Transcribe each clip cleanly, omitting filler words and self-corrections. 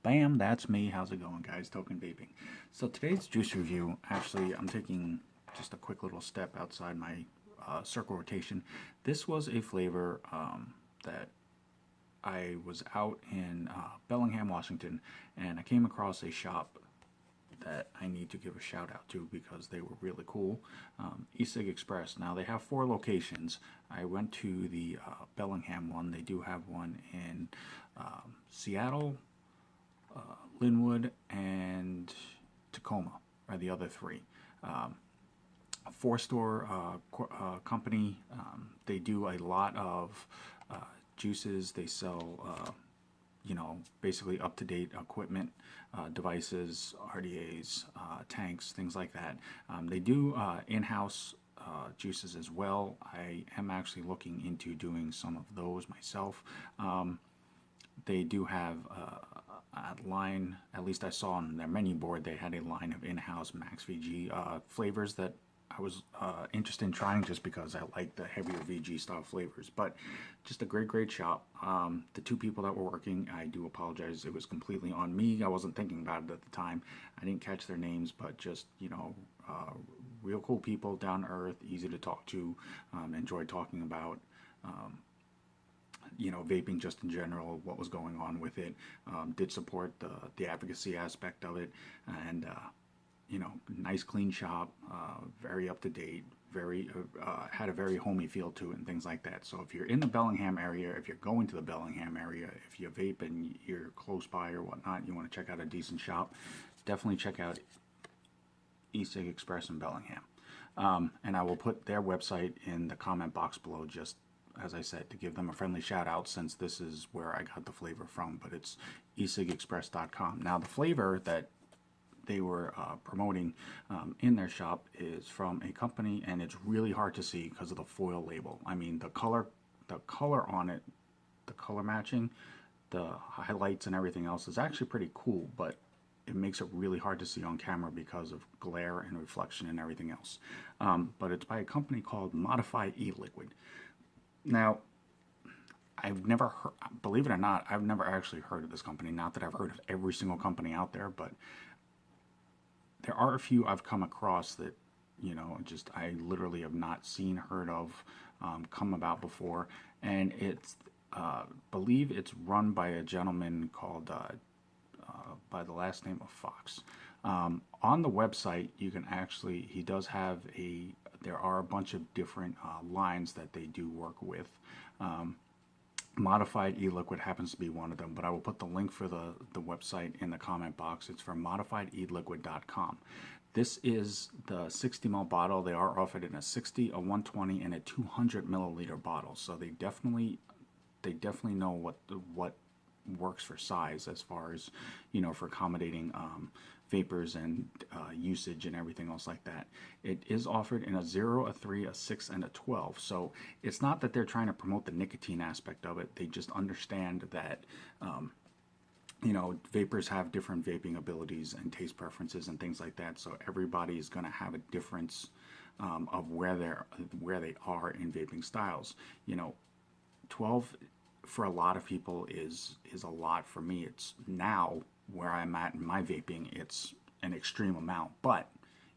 Bam, that's me. How's it going, guys? Token Vaping. So today's juice review, actually, I'm taking just a quick little step outside my circle rotation. This was a flavor that I was out in Bellingham, Washington, and I came across a shop that I need to give a shout out to because they were really cool. eSig Express. Now they have 4 locations. I went to the Bellingham one. They do have one in Seattle, Linwood, and Tacoma are the other 3. A 4-store company. They do a lot of juices. They sell basically up-to-date equipment, devices, RDAs, tanks, things like that. They do in-house juices as well. I am actually looking into doing some of those myself. They do have a line, at least I saw on their menu board, they had a line of in-house Max VG flavors that I was interested in trying just because I like the heavier VG style flavors. But just a great shop. The 2 people that were working, I do apologize, it was completely on me. I wasn't thinking about it at the time. I didn't catch their names, but just, real cool people, down to earth, easy to talk to, enjoyed talking about vaping just in general, what was going on with it. Did support the advocacy aspect of it, and nice clean shop, very up to date, very had a very homey feel to it and things like that. So if you're in the Bellingham area, if you're going to the Bellingham area, if you vape and you're close by or whatnot, you want to check out a decent shop, definitely check out eSig Express in Bellingham. And I will put their website in the comment box below, just as I said, to give them a friendly shout out, since this is where I got the flavor from, but it's esigexpress.com. Now the flavor that they were promoting in their shop is from a company, and it's really hard to see because of the foil label. I mean, the color on it, the color matching, the highlights and everything else is actually pretty cool, but it makes it really hard to see on camera because of glare and reflection and everything else. But it's by a company called Modified Eliquid. Now, I've never heard, believe it or not, I've never actually heard of this company. Not that I've heard of every single company out there, but there are a few I've come across that, just I literally have not seen, heard of, come about before. And it's, believe it's run by a gentleman called, by the last name of Fox. On the website, you can actually, he does have there are a bunch of different lines that they do work with. Modified Eliquid happens to be one of them, but I will put the link for the website in the comment box. It's from modifiedeliquid.com. This is the 60 ml bottle. They are offered in a 60, a 120, and a 200 milliliter bottle. So they definitely know what works for size, as far as for accommodating vapors and usage and everything else like that. It is offered in a 0, a 3, a 6, and a 12. So it's not that they're trying to promote the nicotine aspect of it. They just understand that vapors have different vaping abilities and taste preferences and things like that. So everybody is going to have a difference of where they are in vaping styles. 12 for a lot of people is a lot. For me, it's now where I'm at in my vaping, it's an extreme amount. But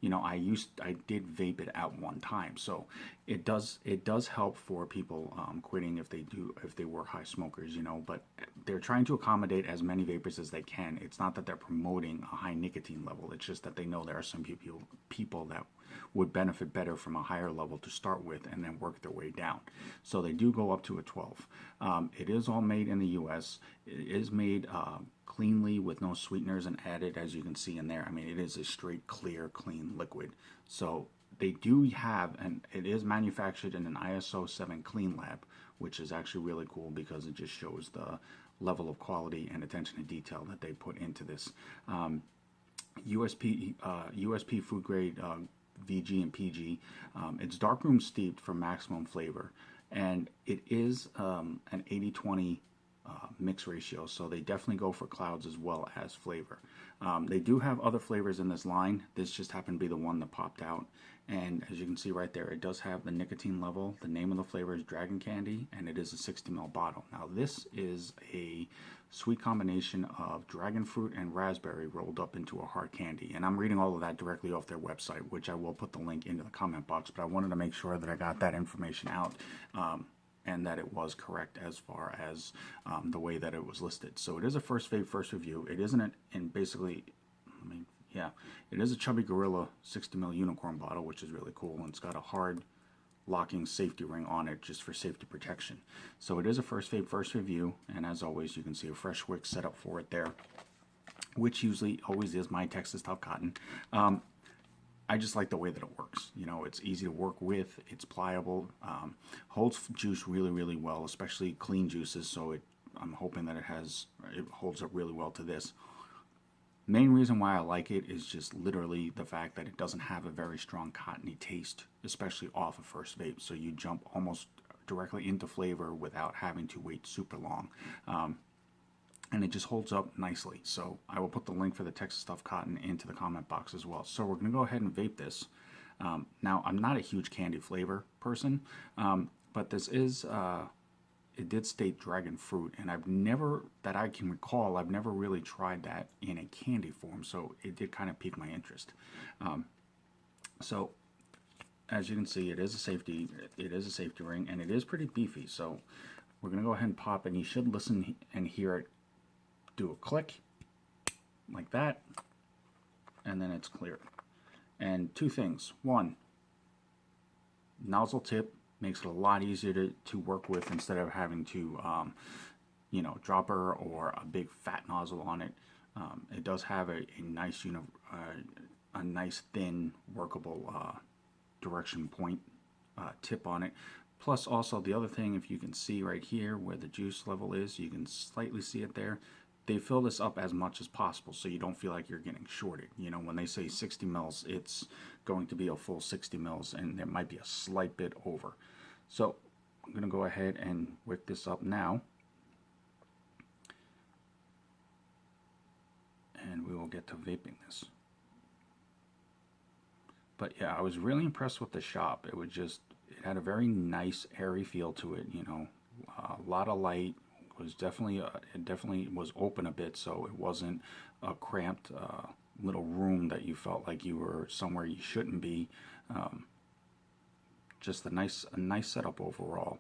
I did vape it at one time, so it does help for people quitting if they were high smokers, but they're trying to accommodate as many vapors as they can. It's not that they're promoting a high nicotine level, it's just that they know there are some people that would benefit better from a higher level to start with and then work their way down. So they do go up to a 12. It is all made in the US. It is made cleanly with no sweeteners and added, as you can see in there. I mean, it is a straight, clear, clean liquid. So they do have, and it is manufactured in an ISO 7 clean lab, which is actually really cool because it just shows the level of quality and attention to detail that they put into this. USP food grade VG and PG. It's darkroom steeped for maximum flavor, and it is an 80-20 mix ratio, so they definitely go for clouds as well as flavor. They do have other flavors in this line. This just happened to be the one that popped out, and as you can see right there, it does have the nicotine level. The name of the flavor is Dragon Candy, and it is a 60 ml bottle. Now this is a sweet combination of dragon fruit and raspberry rolled up into a hard candy, and I'm reading all of that directly off their website, which I will put the link into the comment box, but I wanted to make sure that I got that information out, and that it was correct as far as the way that it was listed. So it is a first vape, first review. It isn't and basically, I mean, yeah, it is a Chubby Gorilla 60 ml unicorn bottle, which is really cool, and it's got a hard locking safety ring on it just for safety protection. So it is a first vape, first review, and as always, you can see a fresh wick set up for it there, which usually always is my Texas Tough Cotton. I just like the way that it works. You know, it's easy to work with, it's pliable, holds juice really, really well, especially clean juices, so I'm hoping that it holds up really well to this. Main reason why I like it is just literally the fact that it doesn't have a very strong cottony taste, especially off of first vape, so you jump almost directly into flavor without having to wait super long. And it just holds up nicely. So I will put the link for the Texas Tough Cotton into the comment box as well. So we're going to go ahead and vape this. Now, I'm not a huge candy flavor person, but this is, it did state dragon fruit, and I've never, that I can recall, I've never really tried that in a candy form, so it did kind of pique my interest. So as you can see, it is a safety ring, and it is pretty beefy. So we're going to go ahead and pop, and you should listen and hear it do a click like that, and then it's clear. And two things: one, nozzle tip makes it a lot easier to work with instead of having to you know, dropper or a big fat nozzle on it. It does have a nice a nice thin workable direction point tip on it. Plus also the other thing, if you can see right here where the juice level is, you can slightly see it there. They fill this up as much as possible so you don't feel like you're getting shorted. You know, when they say 60 mils, it's going to be a full 60 mils, and there might be a slight bit over. So I'm going to go ahead and wick this up now, and we will get to vaping this. But yeah, I was really impressed with the shop. It had a very nice airy feel to it, you know, a lot of light. Was definitely it definitely was open a bit, so it wasn't a cramped little room that you felt like you were somewhere you shouldn't be. Just a nice setup overall.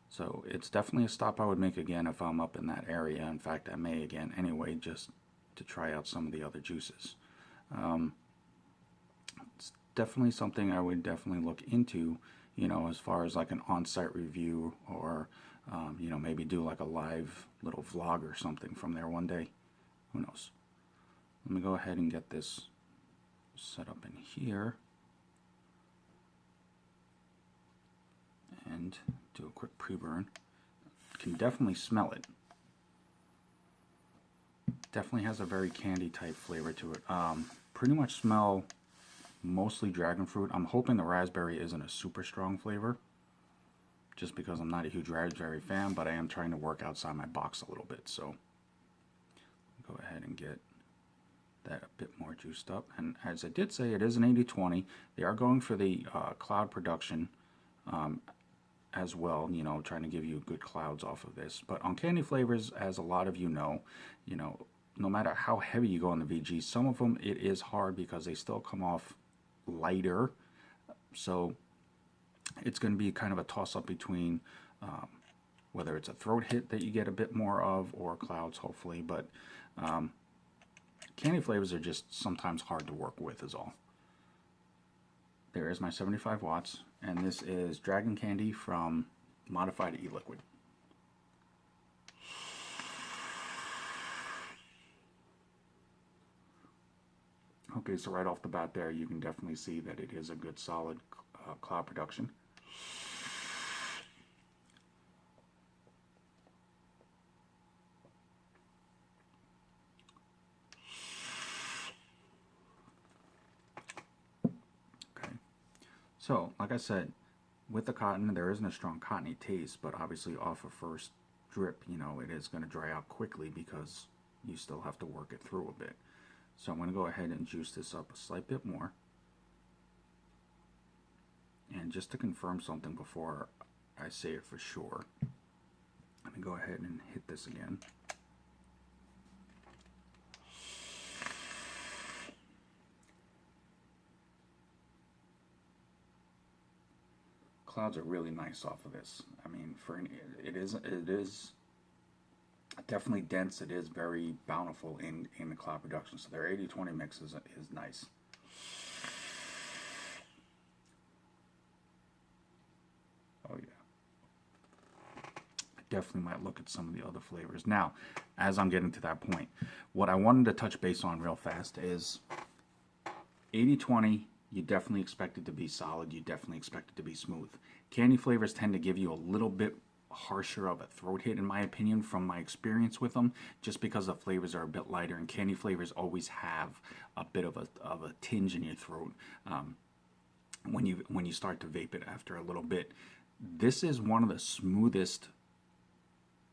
So it's definitely a stop I would make again if I'm up in that area. In fact, I may again anyway, just to try out some of the other juices. It's definitely something I would definitely look into, you know, as far as like an on-site review, or you know, maybe do like a live little vlog or something from there one day. Who knows? Let me go ahead and get this set up in here and do a quick pre-burn. Can definitely smell it. Definitely has a very candy type flavor to it. Pretty much smell mostly dragon fruit. I'm hoping the raspberry isn't a super strong flavor, just because I'm not a huge raspberry fan, but I am trying to work outside my box a little bit. So go ahead and get that a bit more juiced up. And as I did say, it is an 80-20. They are going for the cloud production as well, you know, trying to give you good clouds off of this. But on candy flavors, as a lot of you know, no matter how heavy you go on the VG, some of them it is hard because they still come off lighter. So it's going to be kind of a toss-up between whether it's a throat hit that you get a bit more of, or clouds, hopefully. But candy flavors are just sometimes hard to work with is all. There is my 75 watts, and this is Dragon Candy from Modified Eliquid. Okay, so right off the bat there, you can definitely see that it is a good solid cloud production. Okay, so like I said, with the cotton, there isn't a strong cottony taste, but obviously off of first drip, you know, it is going to dry out quickly because you still have to work it through a bit. So I'm going to go ahead and juice this up a slight bit more. And just to confirm something before I say it for sure, let me go ahead and hit this again. Clouds are really nice off of this. I mean, it is definitely dense. It is very bountiful in the cloud production. So their 80-20 mix is nice. Oh yeah. I definitely might look at some of the other flavors. Now, as I'm getting to that point, what I wanted to touch base on real fast is 80-20. You definitely expect it to be solid. You definitely expect it to be smooth. Candy flavors tend to give you a little bit harsher of a throat hit, in my opinion, from my experience with them, just because the flavors are a bit lighter, and candy flavors always have a bit of a tinge in your throat when you start to vape it after a little bit. This is one of the smoothest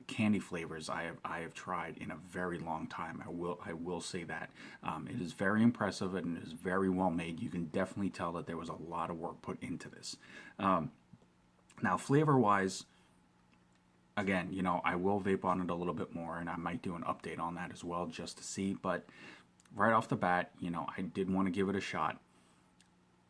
candy flavors I have tried in a very long time. I will say that. It is very impressive and it is very well made. You can definitely tell that there was a lot of work put into this. Now, flavor wise, again, you know, I will vape on it a little bit more, and I might do an update on that as well just to see. But right off the bat, you know, I did want to give it a shot.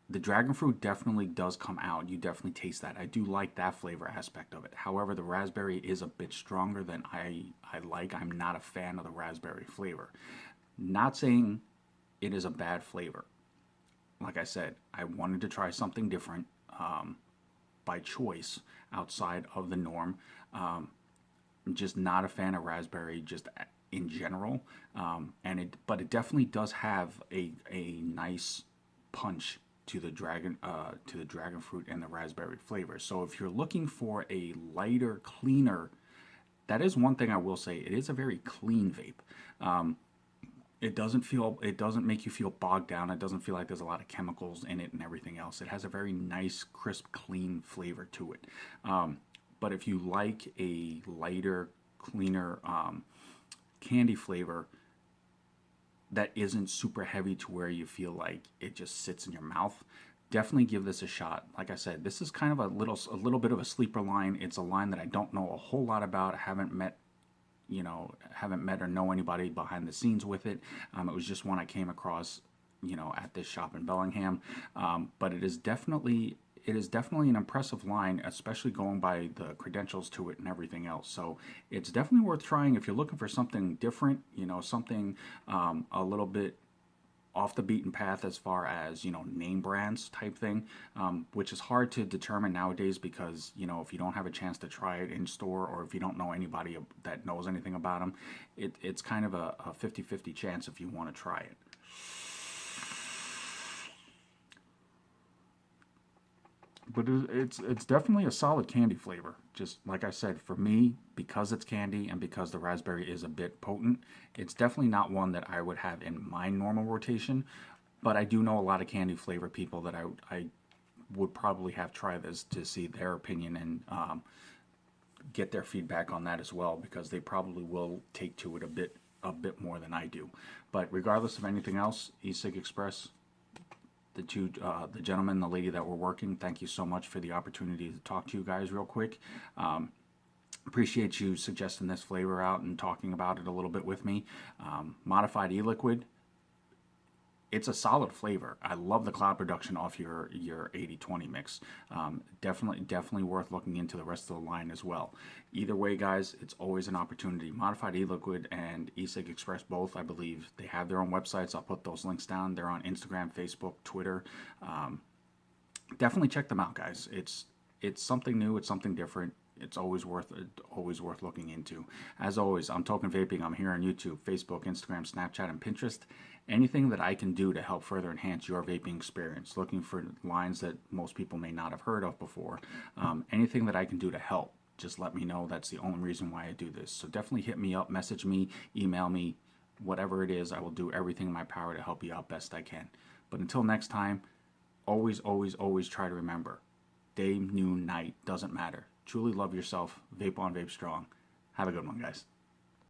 The dragon fruit definitely does come out. You definitely taste that. I do like that flavor aspect of it. However, the raspberry is a bit stronger than I like. I'm not a fan of the raspberry flavor. Not saying it is a bad flavor. Like I said, I wanted to try something different by choice outside of the norm. I'm just not a fan of raspberry just in general. But it definitely does have a nice punch to the dragon fruit and the raspberry flavor. So if you're looking for a lighter, cleaner, that is one thing I will say. It is a very clean vape. It doesn't make you feel bogged down. It doesn't feel like there's a lot of chemicals in it and everything else. It has a very nice, crisp, clean flavor to it. But if you like a lighter, cleaner candy flavor that isn't super heavy to where you feel like it just sits in your mouth, definitely give this a shot. Like I said, this is kind of a little bit of a sleeper line. It's a line that I don't know a whole lot about. I haven't met or know anybody behind the scenes with it. It was just one I came across, you know, at this shop in Bellingham. But it is definitely an impressive line, especially going by the credentials to it and everything else. So it's definitely worth trying if you're looking for something different, you know, something a little bit off the beaten path as far as, you know, name brands type thing, which is hard to determine nowadays because, you know, if you don't have a chance to try it in store or if you don't know anybody that knows anything about them, it's kind of a 50-50 chance if you want to try it. But it's definitely a solid candy flavor. Just like I said, for me, because it's candy and because the raspberry is a bit potent, it's definitely not one that I would have in my normal rotation. But I do know a lot of candy flavor people that I would probably have try this to see their opinion and get their feedback on that as well, because they probably will take to it a bit more than I do. But regardless of anything else, eSig Express, the gentleman and the lady that were working, thank you so much for the opportunity to talk to you guys real quick. Appreciate you suggesting this flavor out and talking about it a little bit with me. Modified Eliquid, it's a solid flavor. I love the cloud production off your 80-20 mix. Definitely worth looking into the rest of the line as well. Either way, guys, it's always an opportunity. Modified Eliquid and eSig Express, both, I believe, they have their own websites. I'll put those links down. They're on Instagram, Facebook, Twitter. Definitely check them out, guys. It's something new. It's something different. It's always worth looking into. As always, I'm Token Vaping. I'm here on YouTube, Facebook, Instagram, Snapchat, and Pinterest. Anything that I can do to help further enhance your vaping experience, looking for lines that most people may not have heard of before, anything that I can do to help, just let me know. That's the only reason why I do this. So definitely hit me up, message me, email me, whatever it is. I will do everything in my power to help you out best I can. But until next time, always try to remember, day, noon, night, doesn't matter. Truly love yourself. Vape on, vape strong. Have a good one, guys.